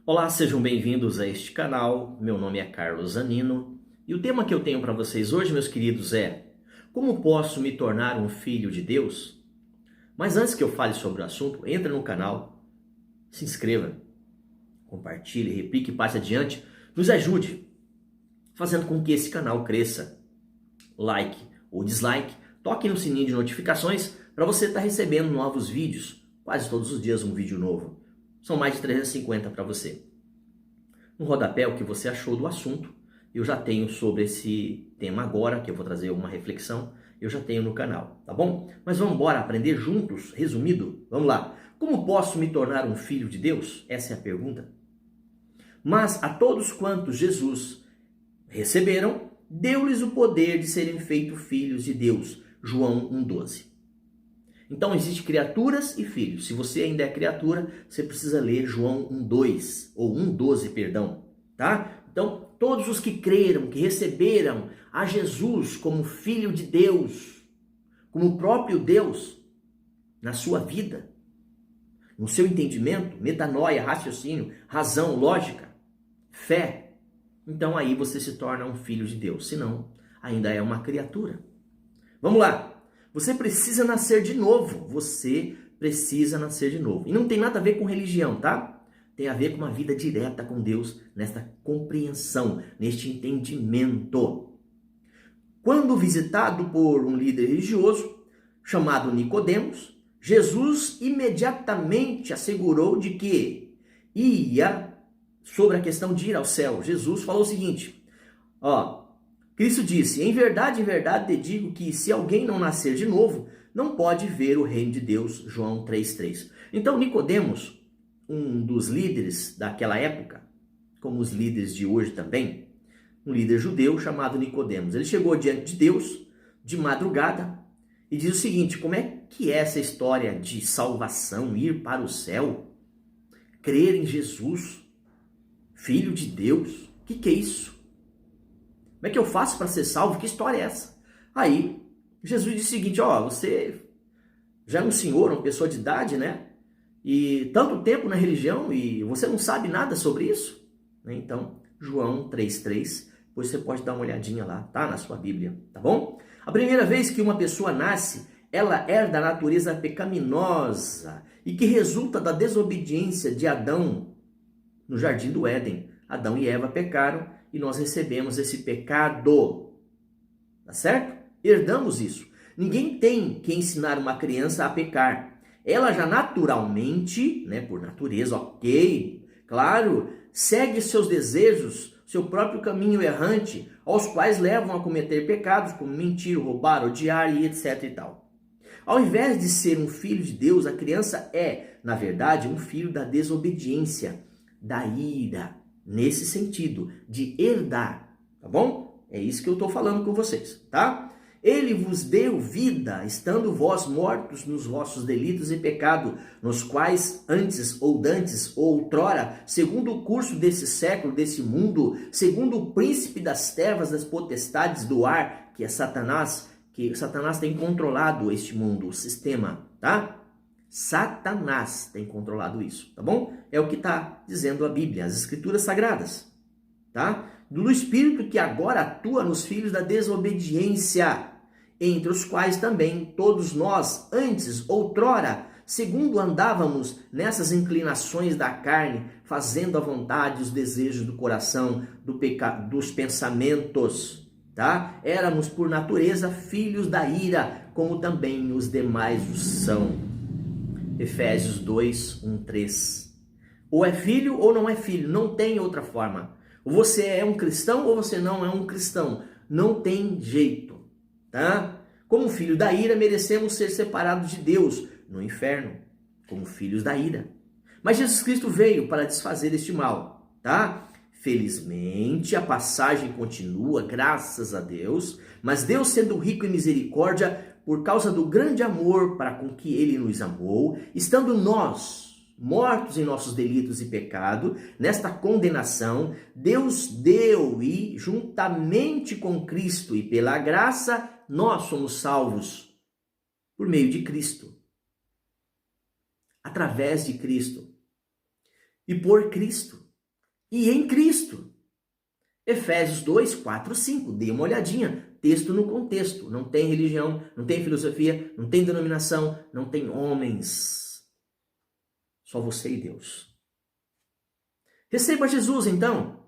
Olá, sejam bem-vindos a este canal. Meu nome é Carlos Zanino e o tema que eu tenho para vocês hoje, meus queridos, é: como posso me tornar um filho de Deus? Mas antes que eu fale sobre o assunto, entre no canal, se inscreva, compartilhe, replique e passe adiante. Nos ajude, fazendo com que esse canal cresça. Like ou dislike, toque no sininho de notificações para você estar recebendo novos vídeos. Quase todos os dias um vídeo novo. São mais de 350 para você. No rodapé, o que você achou do assunto, eu já tenho sobre esse tema agora, que eu vou trazer uma reflexão, eu já tenho no canal, tá bom? Mas vamos embora aprender juntos, resumido? Vamos lá. Como posso me tornar um filho de Deus? Essa é a pergunta. Mas a todos quantos Jesus receberam, deu-lhes o poder de serem feitos filhos de Deus. João 1,12. Então, existem criaturas e filhos. Se você ainda é criatura, você precisa ler João 1,2, ou 1,12, perdão, tá? Então, todos os que creram, que receberam a Jesus como Filho de Deus, como o próprio Deus, na sua vida, no seu entendimento, metanoia, raciocínio, razão, lógica, fé, então aí você se torna um filho de Deus. Senão, ainda é uma criatura. Vamos lá. Você precisa nascer de novo. Você precisa nascer de novo. E não tem nada a ver com religião, tá? Tem a ver com uma vida direta com Deus, nesta compreensão, neste entendimento. Quando visitado por um líder religioso, chamado Nicodemos, Jesus imediatamente assegurou de que ia sobre a questão de ir ao céu. Jesus falou o seguinte, Cristo disse: em verdade, te digo que se alguém não nascer de novo, não pode ver o reino de Deus. João 3,3. Então Nicodemos, um dos líderes daquela época, como os líderes de hoje também, um líder judeu chamado Nicodemos, ele chegou diante de Deus de madrugada e diz o seguinte: como é que é essa história de salvação, ir para o céu, crer em Jesus, Filho de Deus? O que é isso? Como é que eu faço para ser salvo? Que história é essa? Aí, Jesus disse o seguinte, você já é um senhor, uma pessoa de idade, né? E tanto tempo na religião e você não sabe nada sobre isso? Então, João 3,3, depois você pode dar uma olhadinha lá, tá? Na sua Bíblia, tá bom? A primeira vez que uma pessoa nasce, ela é da natureza pecaminosa e que resulta da desobediência de Adão no Jardim do Éden. Adão e Eva pecaram e nós recebemos esse pecado, tá certo? Herdamos isso. Ninguém tem que ensinar uma criança a pecar. Ela já naturalmente, né, por natureza, claro, segue seus desejos, seu próprio caminho errante, aos quais levam a cometer pecados como mentir, roubar, odiar e etc e tal. Ao invés de ser um filho de Deus, a criança é, na verdade, um filho da desobediência, da ira, nesse sentido, de herdar, tá bom? É isso que eu estou falando com vocês, tá? Ele vos deu vida, estando vós mortos nos vossos delitos e pecado, nos quais antes ou dantes ou outrora, segundo o curso desse século, desse mundo, segundo o príncipe das trevas, das potestades do ar, que é Satanás, que Satanás tem controlado este mundo, o sistema, tá? Satanás tem controlado isso, tá bom? É o que está dizendo a Bíblia, as Escrituras Sagradas, tá? Do Espírito que agora atua nos filhos da desobediência, entre os quais também todos nós, antes, outrora, segundo andávamos nessas inclinações da carne, fazendo a vontade e os desejos do coração, dos pensamentos, tá? Éramos por natureza filhos da ira, como também os demais o são. Efésios 2, 1, 3. Ou é filho ou não é filho, não tem outra forma. Ou você é um cristão ou você não é um cristão. Não tem jeito, tá? Como filho da ira, merecemos ser separados de Deus no inferno, como filhos da ira. Mas Jesus Cristo veio para desfazer este mal, tá? Felizmente, a passagem continua, graças a Deus, mas Deus, sendo rico em misericórdia, por causa do grande amor para com que ele nos amou, estando nós mortos em nossos delitos e pecado, nesta condenação, Deus deu e, juntamente com Cristo e pela graça, nós somos salvos por meio de Cristo, através de Cristo e por Cristo. e em Cristo. Efésios 2, 4, 5. Dê uma olhadinha. Texto no contexto. Não tem religião, não tem filosofia, não tem denominação, não tem homens. Só você e Deus. Receba Jesus, então.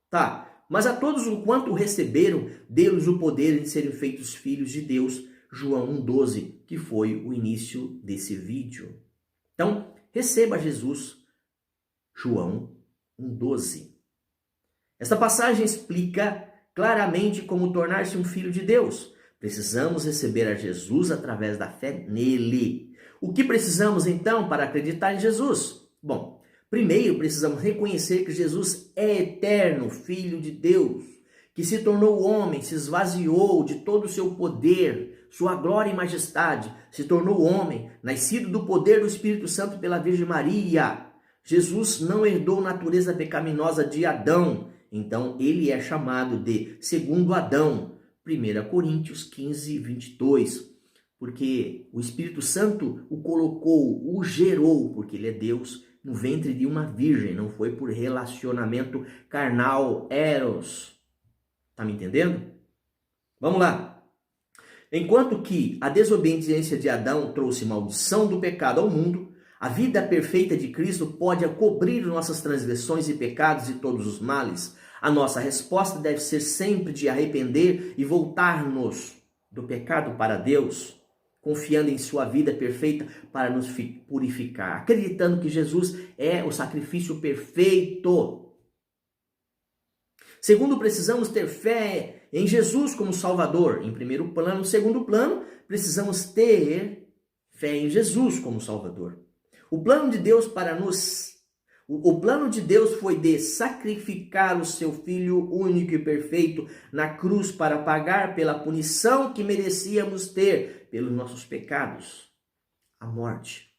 Tá. Mas a todos o quanto o receberam, deu-lhes o poder de serem feitos filhos de Deus. João 1,12, que foi o início desse vídeo. Então, receba Jesus. João 1,12. Esta passagem explica claramente como tornar-se um filho de Deus. Precisamos receber a Jesus através da fé nele. O que precisamos então para acreditar em Jesus? Bom, primeiro precisamos reconhecer que Jesus é eterno, Filho de Deus, que se tornou homem, se esvaziou de todo o seu poder, sua glória e majestade, se tornou homem, nascido do poder do Espírito Santo pela Virgem Maria. Jesus não herdou a natureza pecaminosa de Adão. Então, ele é chamado de segundo Adão, 1 Coríntios 15, 22, porque o Espírito Santo o colocou, o gerou, porque ele é Deus, no ventre de uma virgem, não foi por relacionamento carnal, eros. Tá me entendendo? Vamos lá. Enquanto que a desobediência de Adão trouxe maldição do pecado ao mundo, a vida perfeita de Cristo pode cobrir nossas transgressões e pecados e todos os males. A nossa resposta deve ser sempre de arrepender e voltar-nos do pecado para Deus, confiando em sua vida perfeita para nos purificar, acreditando que Jesus é o sacrifício perfeito. Segundo, precisamos ter fé em Jesus como Salvador. Em primeiro plano. Segundo plano, precisamos ter fé em Jesus como Salvador. O plano de Deus o plano de Deus foi de sacrificar o seu Filho único e perfeito na cruz para pagar pela punição que merecíamos ter pelos nossos pecados, a morte.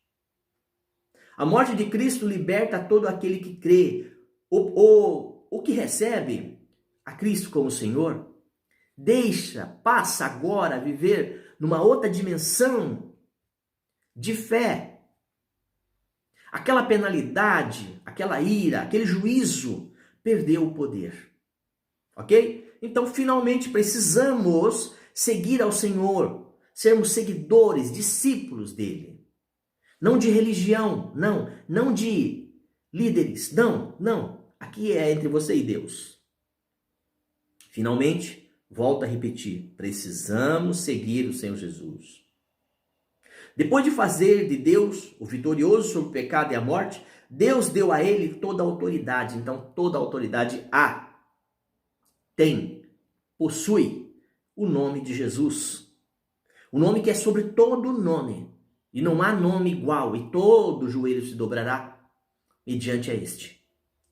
A morte de Cristo liberta todo aquele que crê. O que recebe a Cristo como Senhor, passa agora a viver numa outra dimensão de fé. Aquela penalidade, aquela ira, aquele juízo perdeu o poder. Ok? Então, finalmente, precisamos seguir ao Senhor, sermos seguidores, discípulos dele. Não de religião, não de líderes, não. Aqui é entre você e Deus. Finalmente, volto a repetir, precisamos seguir o Senhor Jesus. Depois de fazer de Deus o vitorioso sobre o pecado e a morte, Deus deu a ele toda a autoridade. Então, toda a autoridade possui o nome de Jesus. O nome que é sobre todo nome. E não há nome igual, e todo joelho se dobrará mediante a este,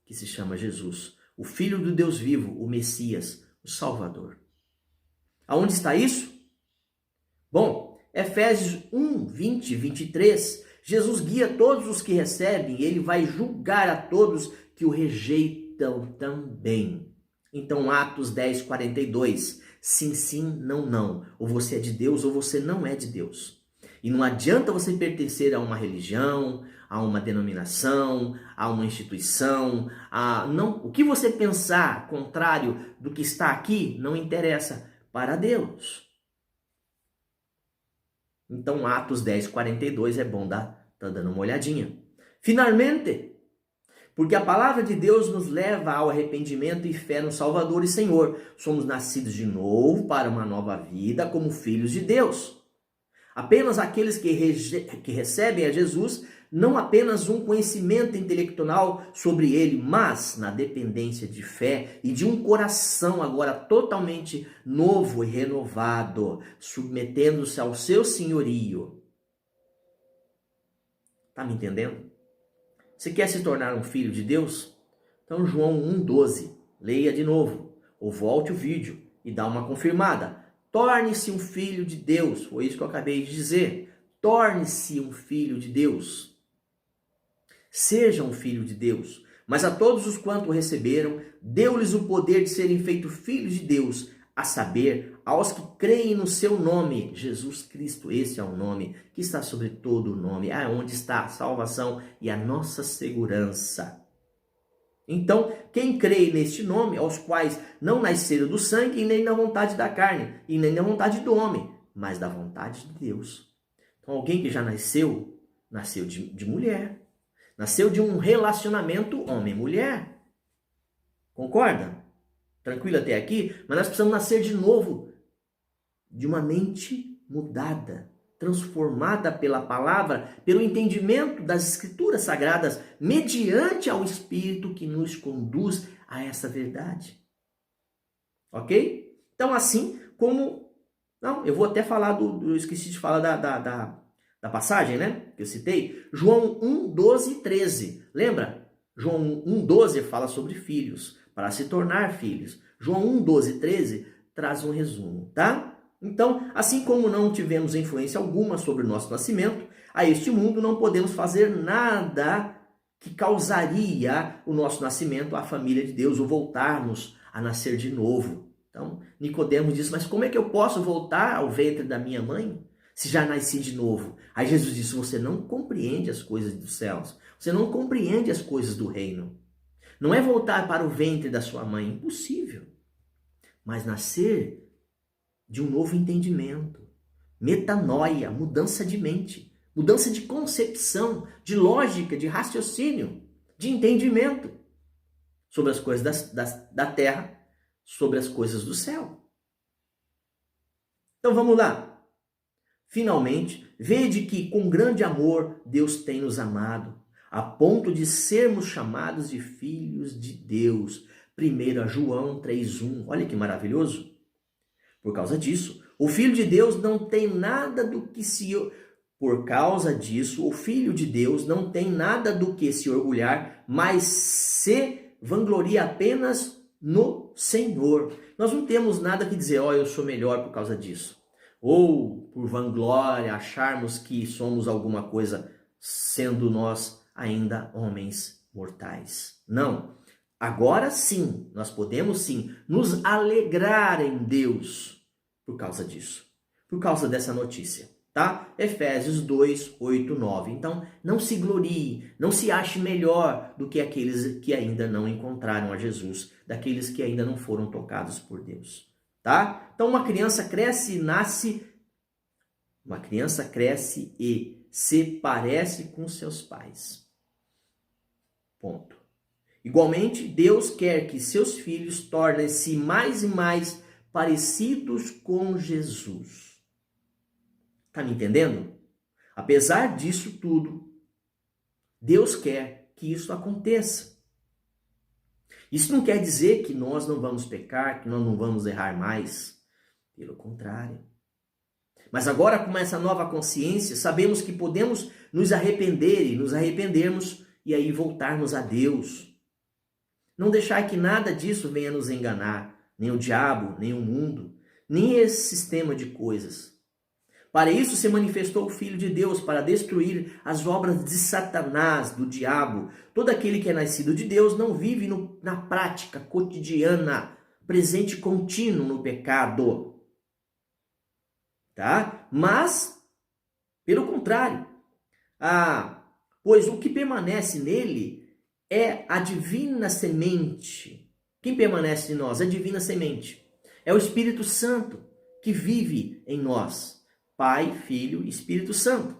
que se chama Jesus, o Filho do Deus vivo, o Messias, o Salvador. Aonde está isso? Bom, Efésios 1, 20 e 23, Jesus guia todos os que recebem e ele vai julgar a todos que o rejeitam também. Então, Atos 10, 42, sim, não. Ou você é de Deus ou você não é de Deus. E não adianta você pertencer a uma religião, a uma denominação, a uma instituição. O que você pensar contrário do que está aqui não interessa para Deus. Então, Atos 10, 42 é bom tá dando uma olhadinha. Finalmente, porque a palavra de Deus nos leva ao arrependimento e fé no Salvador e Senhor. Somos nascidos de novo para uma nova vida como filhos de Deus. Apenas aqueles que recebem a Jesus, não apenas um conhecimento intelectual sobre ele, mas na dependência de fé e de um coração agora totalmente novo e renovado, submetendo-se ao seu senhorio. Tá me entendendo? Você quer se tornar um filho de Deus? Então João 1,12, leia de novo, ou volte o vídeo e dá uma confirmada. Torne-se um filho de Deus, foi isso que eu acabei de dizer. Torne-se um filho de Deus. Seja um filho de Deus. Mas a todos os quanto receberam, deu-lhes o poder de serem feitos filhos de Deus, a saber, aos que creem no seu nome, Jesus Cristo. Esse é o nome que está sobre todo o nome, onde está a salvação e a nossa segurança. Então, quem crê neste nome, aos quais não nasceram do sangue, e nem da vontade da carne, e nem da vontade do homem, mas da vontade de Deus. Então, alguém que já nasceu, nasceu de mulher. Nasceu de um relacionamento homem-mulher. Concorda? Tranquilo até aqui? Mas nós precisamos nascer de novo, de uma mente mudada, transformada pela palavra, pelo entendimento das escrituras sagradas, mediante ao Espírito que nos conduz a essa verdade. Ok? Então, assim como... Não, eu vou até falar eu esqueci de falar da passagem, né? Que eu citei. João 1, 12 e 13. Lembra? João 1, 12 fala sobre filhos, para se tornar filhos. João 1, 12 e 13 traz um resumo, tá? Então, assim como não tivemos influência alguma sobre o nosso nascimento, a este mundo não podemos fazer nada que causaria o nosso nascimento à família de Deus, ou voltarmos a nascer de novo. Então, Nicodemos disse, mas como é que eu posso voltar ao ventre da minha mãe, se já nasci de novo? Aí Jesus disse, você não compreende as coisas dos céus, você não compreende as coisas do reino. Não é voltar para o ventre da sua mãe, impossível, mas nascer de um novo entendimento, metanoia, mudança de mente, mudança de concepção, de lógica, de raciocínio, de entendimento sobre as coisas da terra, sobre as coisas do céu. Então vamos lá. Finalmente, vede que com grande amor Deus tem nos amado, a ponto de sermos chamados de filhos de Deus. 1 João 3,1. Olha que maravilhoso. Por causa disso, o Filho de Deus não tem nada do que se... Por causa disso, o Filho de Deus não tem nada do que se orgulhar, mas se vangloria apenas no Senhor. Nós não temos nada que dizer, eu sou melhor por causa disso. Ou por vanglória, acharmos que somos alguma coisa, sendo nós ainda homens mortais. Não. Agora sim, nós podemos sim nos alegrar em Deus por causa disso, por causa dessa notícia, tá? Efésios 2, 8, 9. Então, não se glorie, não se ache melhor do que aqueles que ainda não encontraram a Jesus, daqueles que ainda não foram tocados por Deus, tá? Então, uma criança cresce e se parece com seus pais. Ponto. Igualmente, Deus quer que seus filhos tornem-se mais e mais parecidos com Jesus. Tá me entendendo? Apesar disso tudo, Deus quer que isso aconteça. Isso não quer dizer que nós não vamos pecar, que nós não vamos errar mais. Pelo contrário. Mas agora, com essa nova consciência, sabemos que podemos nos arrepender e nos arrependermos e aí voltarmos a Deus. Não deixar que nada disso venha nos enganar, nem o diabo, nem o mundo, nem esse sistema de coisas. Para isso se manifestou o Filho de Deus, para destruir as obras de Satanás, do diabo. Todo aquele que é nascido de Deus não vive na prática cotidiana, presente contínuo no pecado. Tá? Mas, pelo contrário, pois o que permanece nele é a divina semente. Quem permanece em nós? A divina semente. É o Espírito Santo que vive em nós. Pai, Filho e Espírito Santo.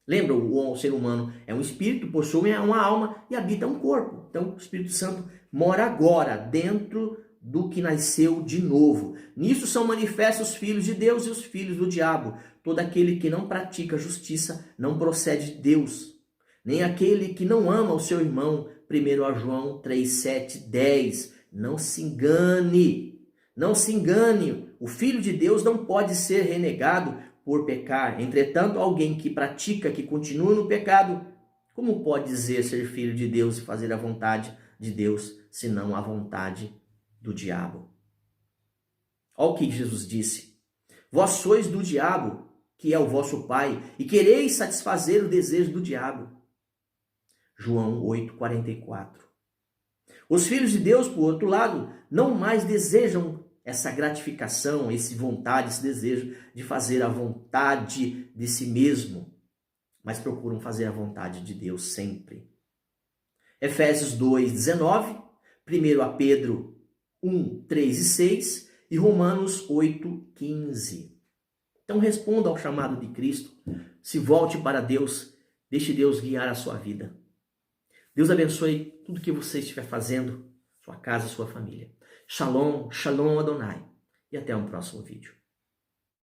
Lembra, o ser humano é um espírito, possui uma alma e habita um corpo. Então, o Espírito Santo mora agora dentro do que nasceu de novo. Nisso são manifestos os filhos de Deus e os filhos do diabo. Todo aquele que não pratica justiça não procede de Deus. Nem aquele que não ama o seu irmão. 1 João 3, 7, 10. Não se engane. Não se engane. O Filho de Deus não pode ser renegado por pecar. Entretanto, alguém que pratica, que continua no pecado, como pode dizer ser filho de Deus e fazer a vontade de Deus, senão a vontade do diabo? Olha o que Jesus disse. Vós sois do diabo, que é o vosso pai, e quereis satisfazer o desejo do diabo. João 8:44. Os filhos de Deus, por outro lado, não mais desejam essa gratificação, esse vontade, esse desejo de fazer a vontade de si mesmo, mas procuram fazer a vontade de Deus sempre. Efésios 2, 19, 1 a Pedro 1, 3 e 6 e Romanos 8, 15. Então responda ao chamado de Cristo, se volte para Deus, deixe Deus guiar a sua vida. Deus abençoe tudo que você estiver fazendo, sua casa, sua família. Shalom, shalom Adonai. E até um próximo vídeo.